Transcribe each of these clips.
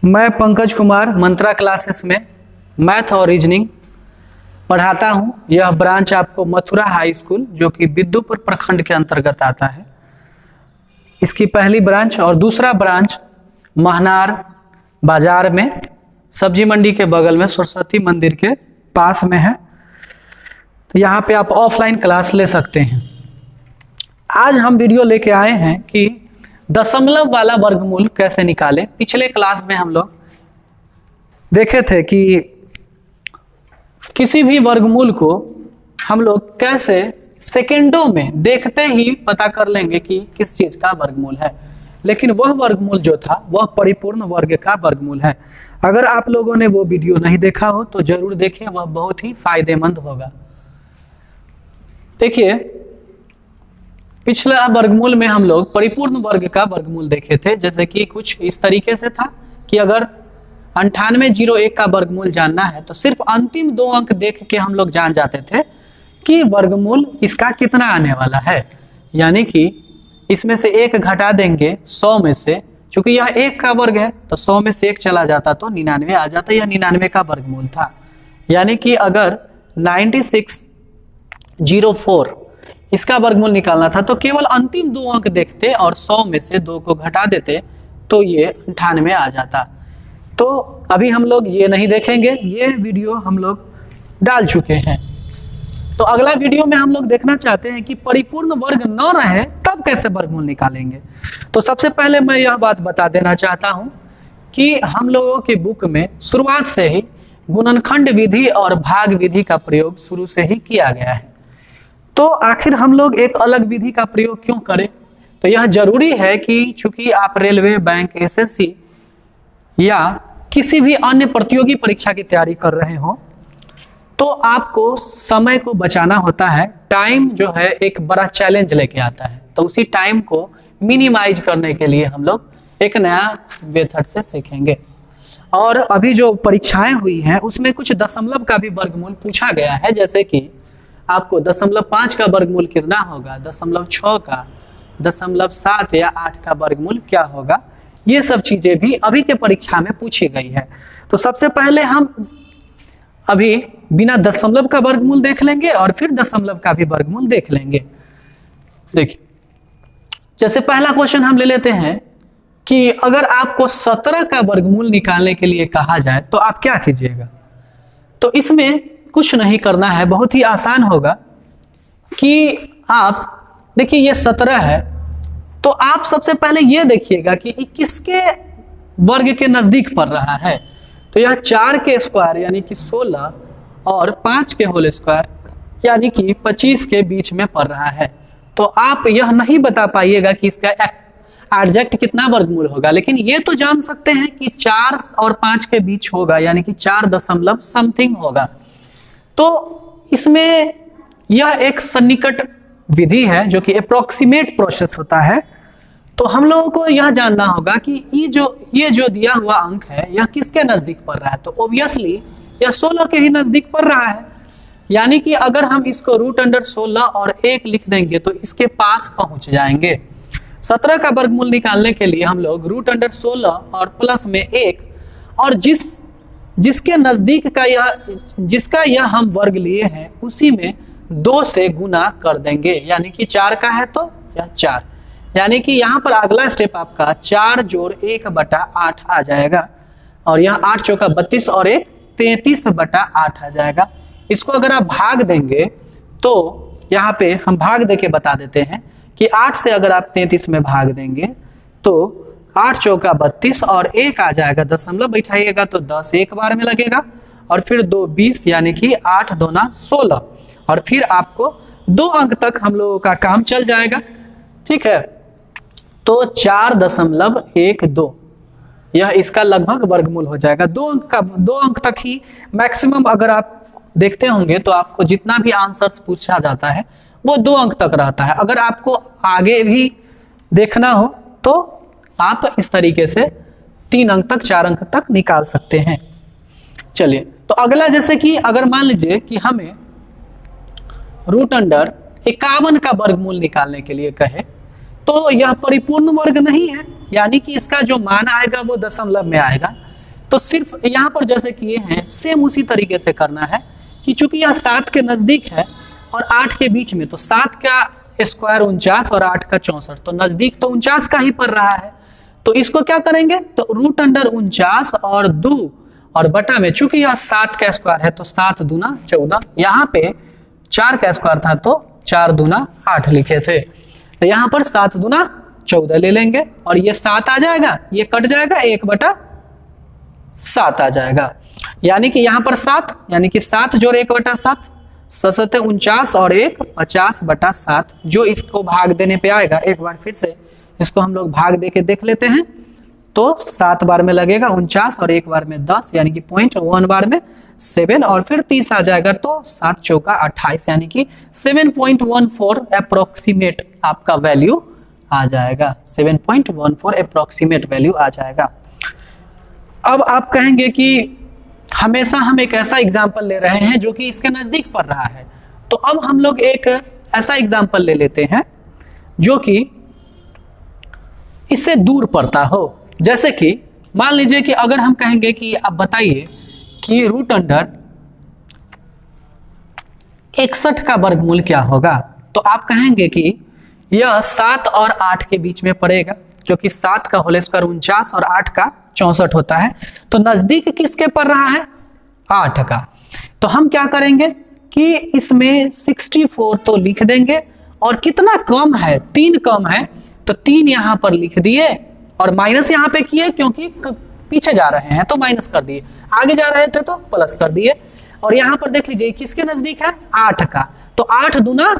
मैं पंकज कुमार मंत्रा क्लासेस में मैथ और रीजनिंग पढ़ाता हूं। यह ब्रांच आपको मथुरा हाई स्कूल जो कि बिद्दुपुर प्रखंड के अंतर्गत आता है, इसकी पहली ब्रांच, और दूसरा ब्रांच महनार बाजार में सब्जी मंडी के बगल में सरस्वती मंदिर के पास में है। तो यहाँ पे आप ऑफलाइन क्लास ले सकते हैं। आज हम वीडियो लेके आए हैं कि दशमलव वाला वर्गमूल कैसे निकालें। पिछले क्लास में हम लोग देखे थे कि किसी भी वर्गमूल को हम लोग कैसे सेकेंडों में देखते ही पता कर लेंगे कि किस चीज का वर्गमूल है, लेकिन वह वर्गमूल जो था वह परिपूर्ण वर्ग का वर्गमूल है। अगर आप लोगों ने वो वीडियो नहीं देखा हो तो जरूर देखें, वह बहुत ही फायदेमंद होगा। देखिए, पिछला वर्गमूल में हम लोग परिपूर्ण वर्ग का वर्गमूल देखे थे, जैसे कि कुछ इस तरीके से था कि अगर 9801 का वर्गमूल जानना है तो सिर्फ अंतिम दो अंक देख के हम लोग जान जाते थे कि वर्गमूल इसका कितना आने वाला है। यानी कि इसमें से एक घटा देंगे 100 में से, चूंकि यह 1 का वर्ग है तो 100 में से 1 चला जाता तो 99 आ जाता। यह 99 का वर्गमूल था। यानी कि अगर 9604 इसका वर्गमूल निकालना था तो केवल अंतिम दो अंक देखते और 100 में से 2 को घटा देते तो ये 98 आ जाता। तो अभी हम लोग ये नहीं देखेंगे, ये वीडियो हम लोग डाल चुके हैं। तो अगला वीडियो में हम लोग देखना चाहते हैं कि परिपूर्ण वर्ग न रहे तब कैसे वर्गमूल निकालेंगे। तो सबसे पहले मैं यह बात बता देना चाहता हूं कि हम लोगों की बुक में शुरुआत से ही गुणनखंड विधि और भाग विधि का प्रयोग शुरू से ही किया गया है। तो आखिर हम लोग एक अलग विधि का प्रयोग क्यों करें? तो यह जरूरी है कि चूंकि आप रेलवे, बैंक, एसएससी या किसी भी अन्य प्रतियोगी परीक्षा की तैयारी कर रहे हो तो आपको समय को बचाना होता है। टाइम जो है एक बड़ा चैलेंज लेके आता है, तो उसी टाइम को मिनिमाइज करने के लिए हम लोग एक नया मेथड से सीखेंगे। और अभी जो परीक्षाएं हुई हैं उसमें कुछ दशमलव का भी वर्गमूल पूछा गया है, जैसे कि आपको 0.5 का वर्गमूल कितना होगा, 0.6 का, 0.7 या 8 का वर्गमूल क्या होगा, ये सब चीजें भी अभी के परीक्षा में पूछी गई है। तो सबसे पहले हम अभी बिना दशमलव का वर्गमूल देख लेंगे और फिर दशमलव का भी वर्गमूल देख लेंगे। देखिए, जैसे पहला क्वेश्चन हम ले लेते हैं कि अगर आपको 17 का वर्गमूल निकालने के लिए कहा जाए तो आप क्या कीजिएगा। तो इसमें कुछ नहीं करना है, बहुत ही आसान होगा कि आप देखिए ये 17 है तो आप सबसे पहले ये देखिएगा कि किसके वर्ग के नजदीक पड़ रहा है। तो यह 4 के स्क्वायर यानी कि 16 और 5 के होल स्क्वायर यानी कि 25 के बीच में पड़ रहा है। तो आप यह नहीं बता पाइएगा कि इसका एग्जैक्ट कितना वर्गमूल होगा, लेकिन ये तो जान सकते हैं कि 4 और 5 के बीच होगा, यानी कि 4 दशमलव समथिंग होगा। तो इसमें यह एक सन्निकट विधि है जो कि अप्रोक्सीमेट प्रोसेस होता है। तो हम लोगों को यह जानना होगा कि ये जो दिया हुआ अंक है यह किसके नजदीक पड़ रहा है। तो ऑब्वियसली यह 16 के ही नजदीक पड़ रहा है, यानी कि अगर हम इसको √16 और 1 लिख देंगे तो इसके पास पहुंच जाएंगे। 17 का वर्गमूल निकालने के लिए हम लोग √16 और प्लस में 1 और जिसके नजदीक का जिसका यह हम वर्ग लिए हैं उसी में 2 से गुना कर देंगे, यानी कि 4 का है तो यह 4, यानी कि यहाँ पर अगला स्टेप आपका 4 जोड़ 1/8 आ जाएगा और यह 8 चौका 32 और 1 33/8 आ जाएगा। इसको अगर आप भाग देंगे तो यहाँ पे हम भाग देके बता देते हैं कि 8 से अगर आप 33 में भाग देंगे तो 8 चौका 32 और 1 आ जाएगा, दशमलव बैठाइएगा तो 10 एक बार में लगेगा और फिर 2 20 यानी कि 8 दूना 16 और फिर आपको 2 अंक तक हम लोगों का काम चल जाएगा। ठीक है, तो 4.12 यह इसका लगभग वर्गमूल हो जाएगा। 2 अंक तक ही मैक्सिमम अगर आप देखते होंगे तो आपको जितना भी आंसर्स पूछा जाता है वो 2 अंक तक रहता है। अगर आपको आगे भी देखना हो तो आप इस तरीके से 3 अंक तक, 4 अंक तक निकाल सकते हैं। चलिए, तो अगला जैसे कि अगर मान लीजिए कि हमें √51 का वर्गमूल निकालने के लिए कहे तो यह परिपूर्ण वर्ग नहीं है, यानी कि इसका जो मान आएगा वो दशमलव में आएगा। तो सिर्फ यहाँ पर जैसे किए हैं सेम उसी तरीके से करना है कि चूंकि यह 7 के नज़दीक है और 8 के बीच में, तो 7 का स्क्वायर 49 और 8 का 64, तो नज़दीक तो 49 का ही पड़ रहा है। तो इसको क्या करेंगे, तो रूट अंडर 49 और 2 और बटा में, चूंकि यह 7 का स्क्वायर है तो 7 दूना 14, यहाँ पे 4 का स्क्वायर था तो 4 दूना 8 लिखे थे, तो यहाँ पर 7 दूना 14 ले लेंगे और ये 7 आ जाएगा, ये कट जाएगा, 1/7 आ जाएगा। यानी कि यहाँ पर 7, यानी कि 7 जोड़ 1/7, 7 49 और 1 50/7, जो इसको भाग देने पे आएगा। एक बार फिर से इसको हम लोग भाग दे के देख लेते हैं। तो 7 बार में लगेगा 49 और 1 बार में 10, यानी कि 0.1 बार में 7 और फिर 30 आ जाएगा, तो 7 चौका 28, यानी कि 7.14 अप्रोक्सीमेट आपका वैल्यू आ जाएगा। 7.14 अप्रोक्सीमेट वैल्यू आ जाएगा। अब आप कहेंगे कि हमेशा हम एक ऐसा एग्जाम्पल ले रहे हैं जो कि इसके नज़दीक पड़ रहा है, तो अब हम लोग एक ऐसा एग्जाम्पल ले लेते हैं जो कि इससे दूर पड़ता हो। जैसे कि मान लीजिए कि अगर हम कहेंगे कि आप बताइए कि रूट अंडर 61 का वर्गमूल क्या होगा, तो आप कहेंगे कि यह 7 और 8 के बीच में पड़ेगा, क्योंकि 7 का होल स्क्वायर 49 और 8 का 64 होता है। तो नजदीक किसके पड़ रहा है, 8 का। तो हम क्या करेंगे कि इसमें 64 तो लिख देंगे, और कितना कम है, 3 कम है, तो 3 यहाँ पर लिख दिए और माइनस यहाँ पे किए, क्योंकि पीछे जा रहे हैं तो माइनस कर दिए, आगे जा रहे थे तो प्लस कर दिए। और यहाँ पर देख लीजिए किसके नजदीक है, 8 का, तो 8 दूना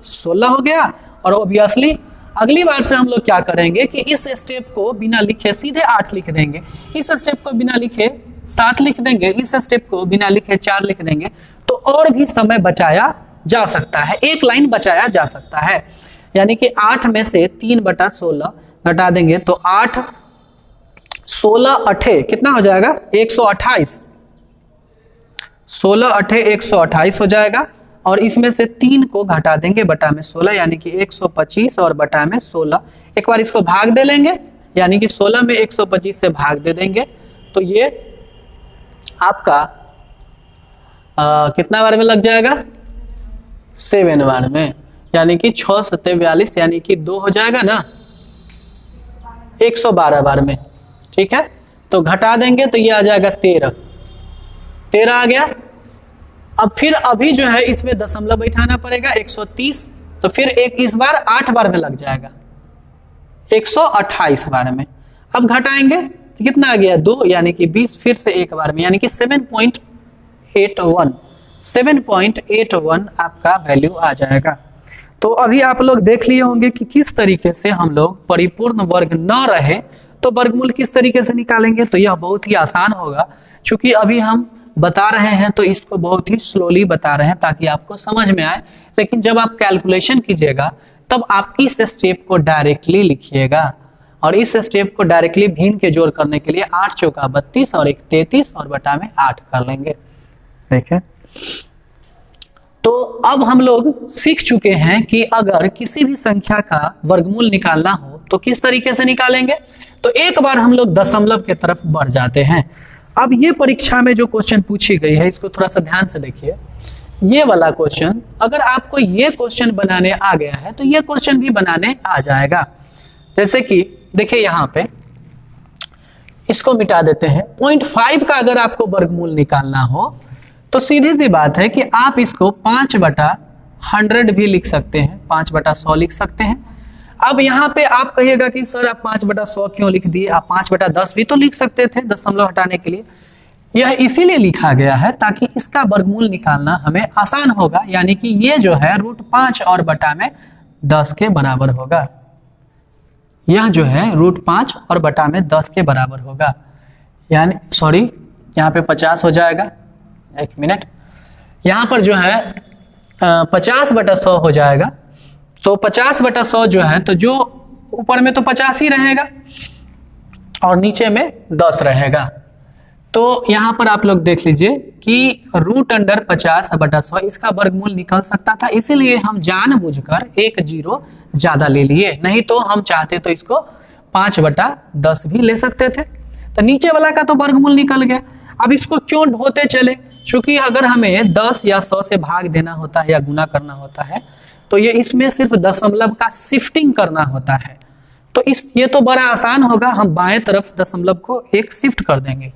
16 हो गया। और ऑब्वियसली अगली बार से हम लोग क्या करेंगे कि इस स्टेप को बिना लिखे सीधे 8 लिख देंगे, इस स्टेप को बिना लिखे 7 लिख देंगे, इस स्टेप को बिना लिखे 4 लिख देंगे, तो और भी समय बचाया जा सकता है, एक लाइन बचाया जा सकता है। यानी कि 8 में से 3/16 घटा देंगे तो 8 16 8 कितना हो जाएगा, 128, 16 8 128 हो जाएगा। और इसमें से 3 को घटा देंगे बटा में 16, यानी कि 125 और बटा में 16। एक बार इसको भाग दे लेंगे, यानी कि 16 में 125 से भाग दे देंगे, तो ये आपका कितना बार में लग जाएगा, 7 बार में, यानी कि 6 7 42, यानी कि 2 हो जाएगा ना, 112 बार में। ठीक है, तो घटा देंगे तो ये आ जाएगा 13 आ गया। अब फिर अभी जो है इसमें दशमलव बैठाना पड़ेगा, 130, तो फिर एक इस बार 8 बार में लग जाएगा, 128 बार में। अब घटाएंगे तो कितना आ गया, 2, यानी कि 20, फिर से एक बार में, यानी कि 7.81 आपका वैल्यू आ जाएगा। तो अभी आप लोग देख लिए होंगे कि किस तरीके से हम लोग परिपूर्ण वर्ग न रहे तो वर्गमूल किस तरीके से निकालेंगे। तो यह बहुत ही आसान होगा, क्योंकि अभी हम बता रहे हैं तो इसको बहुत ही स्लोली बता रहे हैं ताकि आपको समझ में आए। लेकिन जब आप कैलकुलेशन कीजिएगा तब आप इस स्टेप को डायरेक्टली लिखिएगा, और इस स्टेप को डायरेक्टली भिन्न के जोड़ करने के लिए 8 चौका 32 और 1 33 और बटा में 8 कर लेंगे। ठीक है, तो अब हम लोग सीख चुके हैं कि अगर किसी भी संख्या का वर्गमूल निकालना हो तो किस तरीके से निकालेंगे। तो एक बार हम लोग दशमलव के तरफ बढ़ जाते हैं। अब ये परीक्षा में जो क्वेश्चन पूछी गई है इसको थोड़ा सा ध्यान से देखिए। ये वाला क्वेश्चन, अगर आपको ये क्वेश्चन बनाने आ गया है तो ये क्वेश्चन भी बनाने आ जाएगा। जैसे कि देखिए यहाँ पे इसको मिटा देते हैं। 0.5 का अगर आपको वर्गमूल निकालना हो तो सीधी सी बात है कि आप इसको 5/100 भी लिख सकते हैं, 5/100 लिख सकते हैं। अब यहाँ पे आप कहिएगा कि सर आप 5/100 क्यों लिख दिए, आप 5/10 भी तो लिख सकते थे दशमलव हटाने के लिए। यह इसीलिए लिखा गया है ताकि इसका वर्गमूल निकालना हमें आसान होगा, यानी कि ये जो है √5 और बटा में 10 के बराबर होगा। यह जो है √5 और बटा में 10 के बराबर होगा, यानी सॉरी यहाँ पे 50 हो जाएगा, एक मिनट, यहाँ पर जो है 50/100 हो जाएगा। तो 50/100 जो है, तो जो ऊपर में तो 50 ही रहेगा और नीचे में 10 रहेगा। तो यहाँ पर आप लोग देख लीजिए कि √50/100 इसका वर्गमूल निकल सकता था, इसीलिए हम जानबूझकर एक 0 ज़्यादा ले लिए, नहीं तो हम चाहते तो इसको 5/10 भी ले सकते थे। तो नीचे वाला का तो वर्गमूल निकल गया। अब इसको क्यों ढोते चले, क्योंकि अगर हमें 10 या 100 से भाग देना होता है या गुना करना होता है तो ये इसमें सिर्फ दशमलव का शिफ्टिंग करना होता है। तो ये तो बड़ा आसान होगा, हम बाएं तरफ दशमलव को एक शिफ्ट कर देंगे,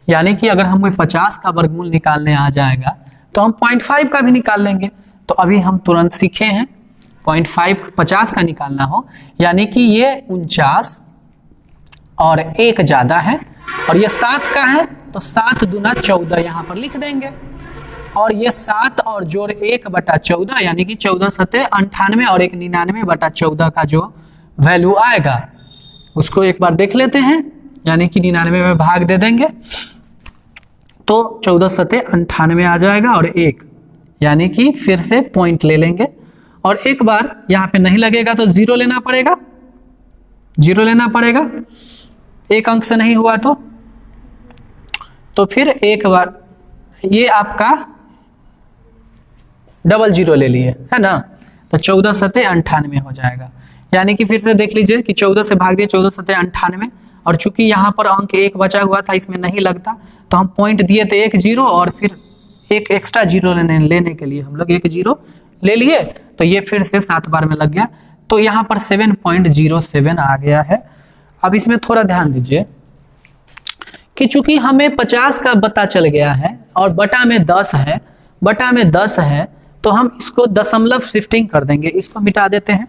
यानी कि अगर हमें 50 का वर्गमूल निकालने आ जाएगा तो हम 0.5 का भी निकाल लेंगे। तो अभी हम तुरंत सीखे हैं 0.5 50 का निकालना हो, यानी कि ये 49 और 1 ज़्यादा है और ये 7 का है तो 7 दूना 14 यहाँ पर लिख देंगे, और ये 7 और जोड़ 1/14 यानी कि 14 सत्ते 98 और 1 99/14 का जो वैल्यू आएगा उसको एक बार देख लेते हैं, यानी कि 99 में भाग दे देंगे तो 14 सत्ते 98 आ जाएगा और 1 यानी कि फिर से पॉइंट ले लेंगे, और एक बार यहाँ पे नहीं लगेगा तो 0 लेना पड़ेगा, 0 लेना पड़ेगा, एक अंक से नहीं हुआ तो फिर एक बार ये आपका डबल 0 ले लिए है ना, तो 14 सत्ते 98 हो जाएगा। यानी कि फिर से देख लीजिए कि 14 से भाग दिए 14 सत्ते 98, और चूंकि यहाँ पर अंक 1 बचा हुआ था इसमें नहीं लगता तो हम पॉइंट दिए थे 1 0 और फिर एक एक्स्ट्रा 0 लेने के लिए हम लोग 1 0 ले लिए, तो ये फिर से 7 बार में लग गया, तो यहाँ पर 7.07 आ गया है। अब इसमें थोड़ा ध्यान दीजिए कि चूंकि हमें 50 का पता चल गया है और बटा में 10 है तो हम इसको दशमलव शिफ्टिंग कर देंगे, इसको मिटा देते हैं,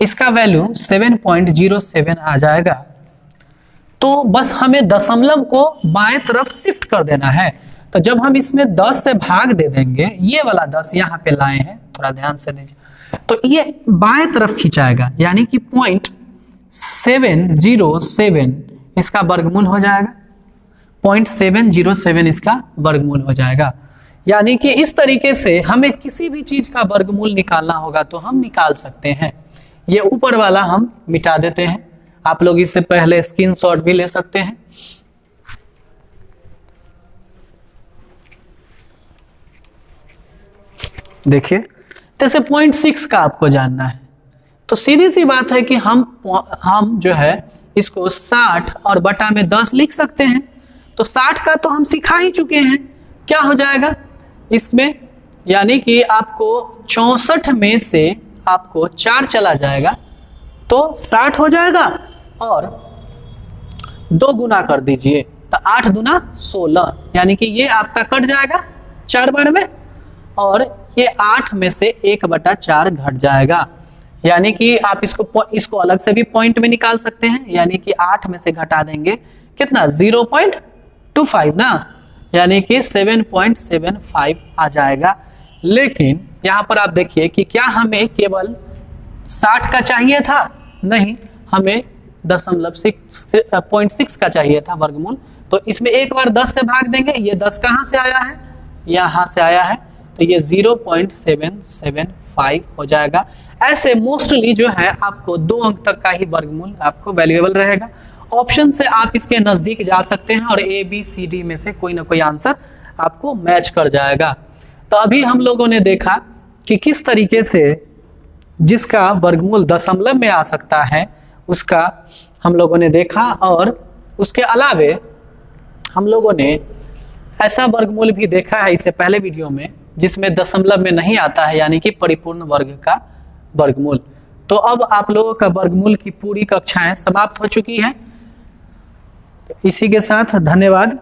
इसका वैल्यू 7.07 आ जाएगा। तो बस हमें दशमलव को बाएं तरफ शिफ्ट कर देना है। तो जब हम इसमें 10 से भाग दे देंगे, ये वाला 10 यहाँ पे लाए हैं, थोड़ा ध्यान से दीजिए, तो ये बाएं तरफ खिंचाएगा, यानी कि 0.707 इसका वर्गमूल हो जाएगा, 0.707 इसका वर्गमूल हो जाएगा। यानी कि इस तरीके से हमें किसी भी चीज का वर्गमूल निकालना होगा तो हम निकाल सकते हैं। ये ऊपर वाला हम मिटा देते हैं, आप लोग इससे पहले स्क्रीनशॉट भी ले सकते हैं। देखिए, जैसे 0.6 का आपको जानना है तो सीधी सी बात है कि हम जो है इसको 60 और बटा में 10 लिख सकते हैं। तो 60 का तो हम सिखा ही चुके हैं, क्या हो जाएगा इसमें, यानी कि आपको 64 में से आपको 4 चला जाएगा तो 60 हो जाएगा, और 2 गुना कर दीजिए तो 8 दूना 16, यानी कि ये आपका कट जाएगा 4 बार में, और ये 8 में से 1/4 घट जाएगा। यानी कि आप इसको अलग से भी पॉइंट में निकाल सकते हैं, यानी कि 8 में से घटा देंगे कितना 0.25 ना, यानी कि 7.75 आ जाएगा। लेकिन यहाँ पर आप देखिए कि क्या हमें केवल 60 का चाहिए था, नहीं, हमें 0.6 का चाहिए था वर्गमूल। तो इसमें एक बार 10 से भाग देंगे, ये 10 कहाँ से आया है, यहाँ से आया है, तो ये 0.775 हो जाएगा। ऐसे मोस्टली जो है आपको 2 अंक तक का ही वर्गमूल आपको वैल्यूएबल रहेगा। ऑप्शन से आप इसके नजदीक जा सकते हैं और ABCD में से कोई ना कोई आंसर आपको मैच कर जाएगा। तो अभी हम लोगों ने देखा कि किस तरीके से जिसका वर्गमूल दशमलव में आ सकता है उसका हम लोगों ने देखा, और उसके अलावे हम लोगों ने ऐसा वर्गमूल भी देखा है इससे पहले वीडियो में जिसमें दशमलव में नहीं आता है, यानी कि परिपूर्ण वर्ग का वर्गमूल। तो अब आप लोगों का वर्गमूल की पूरी कक्षाएं समाप्त हो चुकी हैं। इसी के साथ धन्यवाद।